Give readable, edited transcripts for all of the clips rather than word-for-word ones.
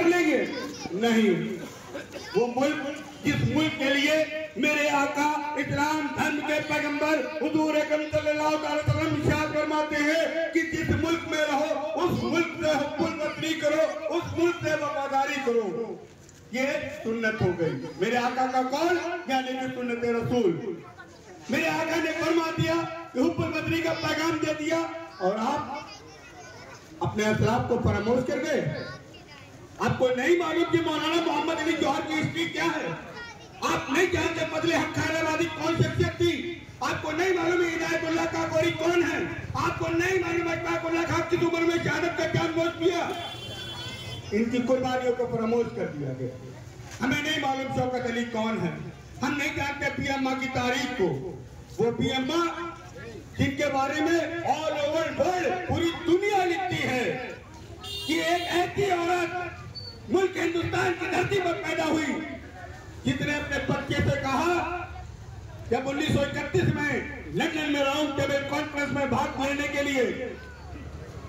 कर लेंगे? नहीं। वो मुल्क, जिस मुल्क के लिए मेरे आका इस्लाम धर्म के पैगंबर हुजूर अकरम सल्लल्लाहु अलैहि वसल्लम इरशाद फरमाते हैं कि जिस मुल्क में रहो उस मुल्क से हुब्बुल वतनी करो, उस मुल्क से वफादारी करो। ये सुन्नत हो गई। मेरे आका का कौल यानी कि सुन्नत रसूल। मेरे आका ने फरमा दिया, हुब्बुल वतनी का पैगाम दे दिया, और आप अपने असलाफ को फरामोश कर गए। आपको नहीं मालूम कि मौलाना मोहम्मद अली जौहर की हिस्ट्री क्या है? आप नहीं जानते फजले हक खैराबादी कौन शख्सियत थी? आपको नहीं मालूम इनायतुल्लाह काकोरी कौन है? आपको नहीं मालूम अशफाकुल्लाह खान किस उम्र में शहादत का क्या नोश किया? इनकी कुर्बानियों को फरामोश कर दिया गया। हमें नहीं मालूम शौकत अली कौन है। हम नहीं जानते पीएमआ की तारीख को। वो पीएमआ जिनके बारे में ऑल ओवर वर्ल्ड पूरी दुनिया लिखती है कि एक ऐसी औरत मुल्क हिंदुस्तान की धरती पर पैदा हुई जिसने अपने बच्चे से कहा, जब 1931 में लंदन में राउंड टेबल कॉन्फ्रेंस में भाग लेने के लिए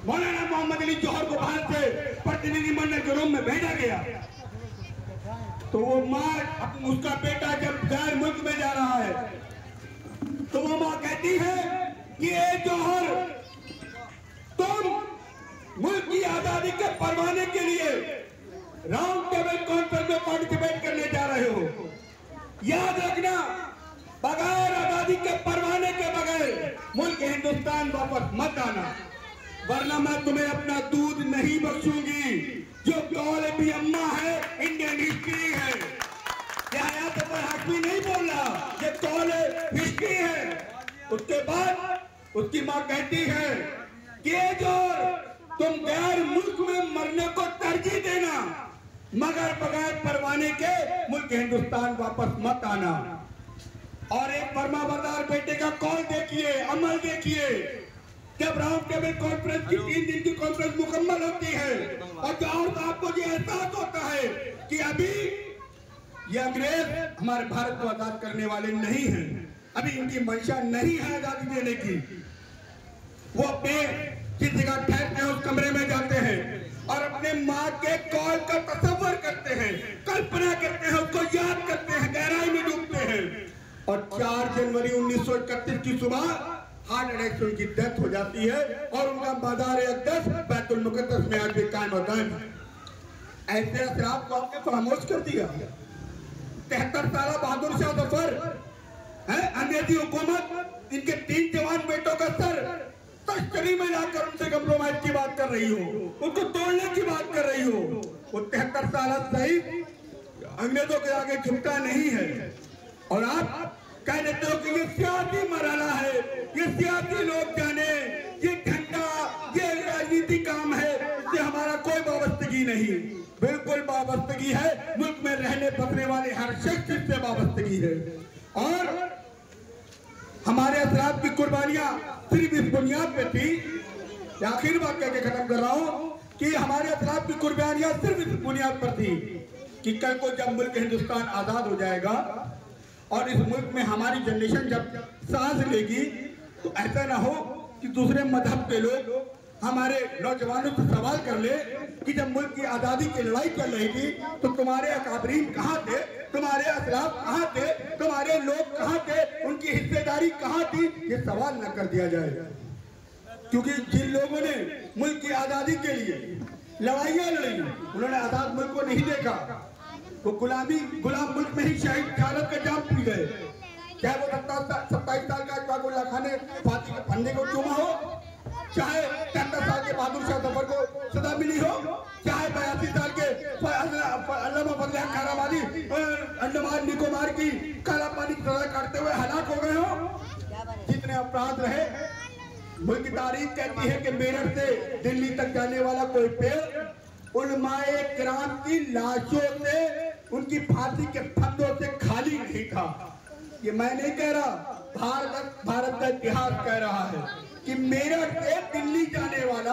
मौलाना मोहम्मद अली जौहर को भारत से प्रतिनिधिमंडल के रूम में भेजा गया, तो वो माँ, उसका बेटा जब गैर मुल्क में जा रहा है तो वो माँ कहती है कि ए जौहर, तुम मुल्क की आजादी के परवाने के लिए राउंड टेबल कॉन्फ्रेंस में पार्टिसिपेट करने जा रहे हो। याद रखना, बगैर आजादी के परवाने के बगैर मुल्क हिंदुस्तान वापस मत आना, वरना मैं तुम्हें अपना दूध नहीं बख्शूंगी। जो कौल भी अम्मा है, इंडियन हिस्ट्री है। यह आयत पर हाशमी नहीं बोल रहा, ये कौल हिस्ट्री है। उसके बाद उसकी माँ कहती है कि जो तुम गैर मुल्क में मरने को तरजीह देना, मगर बगैर परवाने के मुल्क हिंदुस्तान वापस मत आना। और एक फरमाबरदार बेटे का कौल देखिए, अमल देखिए। जब राउंड टेबल कॉन्फ्रेंस की 3 दिन की कॉन्फ्रेंस मुकम्मल होती है और जौहर साहब को ये एहसास होता है कि अभी ये अंग्रेज हमारे भारत को आजाद करने वाले नहीं हैं, अभी इनकी मंशा नहीं है आजादी देने की, वो अपने जिस जगह ठहरते हैं उस कमरे में जाते हैं और अपने माँ के कॉल का तसव्वुर करते हैं, कल्पना करते हैं, उसको याद करते हैं, गहराई में डूबते हैं। और 4 जनवरी 1931 की सुबह हार्ट अटैक से उनकी डेथ हो जाती है और उनका मज़ार अक़दस बैतुल मुक़द्दस में आज भी कायम है। ऐसे असराफ को आपने फरामोश कर दिया। 73 साल बहादुर शाह जफर है, अंग्रेजी हुकूमत इनके 3 जवान बेटों का सर तश्तरी में लाकर उनसे कंप्रोमाइज की बात कर रही हो, उनको तोड़ने की बात कर रही हो। वो 73 साल शहीद अंग्रेजों के आगे झुकता नहीं है। और आप कह देते हो कि ये सियासी मरहला है, ये सियासी लोग जाने, ये झंडा, ये राजनीति काम है, इससे हमारा कोई वाबस्तगी नहीं। बिल्कुल वाबस्तगी है, मुल्क में रहने बसने वाले हर शख्स से वाबस्तगी है। और हमारे असराफ की कुर्बानियां सिर्फ इस बुनियाद पे थी, आखिर बात कह के खत्म कर रहा हूं कि हमारे असराफ की कुर्बानियां सिर्फ इस बुनियाद पर थी कि कल को जब मुल्क हिंदुस्तान आजाद हो जाएगा और इस मुल्क में हमारी जनरेशन जब सांस लेगी तो ऐसा ना हो कि दूसरे मजहब के लोग हमारे नौजवानों से सवाल कर ले कि जब मुल्क की आजादी की लड़ाई चल रही थी तो तुम्हारे अकाबरीन कहाँ थे, तुम्हारे असलाफ कहाँ थे, तुम्हारे लोग कहाँ थे, उनकी हिस्सेदारी कहाँ थी, ये सवाल न कर दिया जाए। क्योंकि जिन लोगों ने मुल्क की आजादी के लिए लड़ाइयाँ लड़ी, उन्होंने आजाद मुल्क को नहीं देखा, वो गुलाम मुल्क में ही शहादत का जाम पी गए। चाहे वो 27 साल का अशफाकुल्लाह खान ने फांसी के फंदे को चूमा हो, चाहे 73 साल के बहादुर शाह जफर को सजा मिली हो, चाहे 82 साल के अल्लामा फजले हक खैराबादी अंडमान निकोबार की काला पानी की सजा काटते हुए हलाक हो गए हो। जितने अपराध रहे, मुल्क की तारीख कहती है कि मेरठ से दिल्ली तक जाने वाला कोई पेड़ उलमाए किराम की लाशों से, उनकी फांसी के फंदों से खाली नहीं था। ये मैं नहीं कह रहा, भारत का इतिहास कह रहा है कि मेरठ से दिल्ली जाने वाला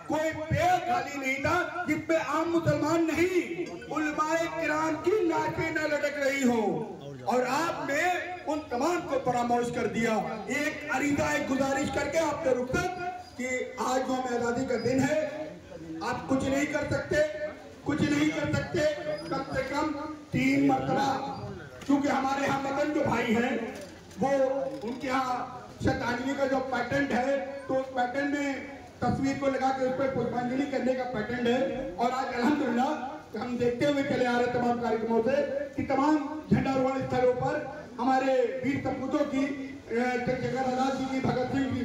कोई पेड़ खाली नहीं था जिसपे आम मुसलमान नहीं, उलमाए किराम की लाशें न लटक रही हो। और आपने उन तमाम को परामर्श कर दिया। एक अरीदा, एक गुजारिश करके आपसे रुखसत कि आज जो आजादी का दिन है, आप कुछ नहीं कर सकते, कुछ नहीं कर सकते, कम से कम 3 मरतबा, क्योंकि हमारे यहाँ मदन जो भाई हैं वो उनके यहाँ शतानवी का जो पैटर्न है, तो उस पैटर्न में तस्वीर को लगा के उस पर पुष्पांजलि करने का पैटर्न है। और आज अल्हम्दुलिल्लाह हम देखते हुए चले आ रहे तमाम कार्यक्रमों से कि तमाम झंडारोहण स्थलों पर हमारे वीर सपूतों की, चंद्रशेखर आजाद जी की, भगत सिंह की,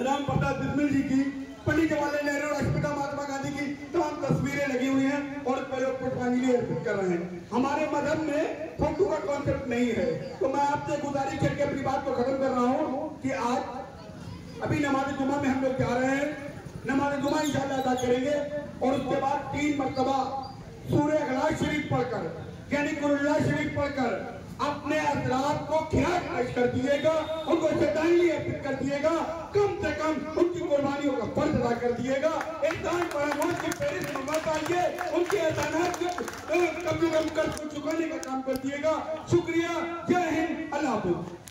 राम प्रताप बिस्मिल जी की, पंडित जवाहरलाल नेहरू, राष्ट्रपिता महात्मा गांधी की तमाम तस्वीरें लगी हुई हैं और उस पर लोग पुष्पांजलि अर्पित कर रहे हैं। हमारे मजहब में फोटो का कॉन्सेप्ट नहीं है। तो मैं आपसे गुजारिश करके अपनी बात को खत्म कर रहा हूँ कि आज अभी नमाज जुमा में हम लोग जा रहे हैं, नमाज जुमा इंशाअल्लाह अदा करेंगे और उसके बाद 3 मरतबा सूरह इखलास शरीफ पढ़कर, यानी कुल्ला शरीफ पढ़कर अपने असरात को खिराक पेश कर दिएगा, उनको श्रद्धांजलि अर्पित कर दिएगा, कम से कम उनकी कुर्बानियों का फर्ज अदा कर दिएगा। इंसान परामर्श के पेरिस में मत आइए, उनके एहसानात को कम से कम कर चुकाने का काम कर दिएगा। शुक्रिया, जय हिंद, अल्लाह हाफ़िज़।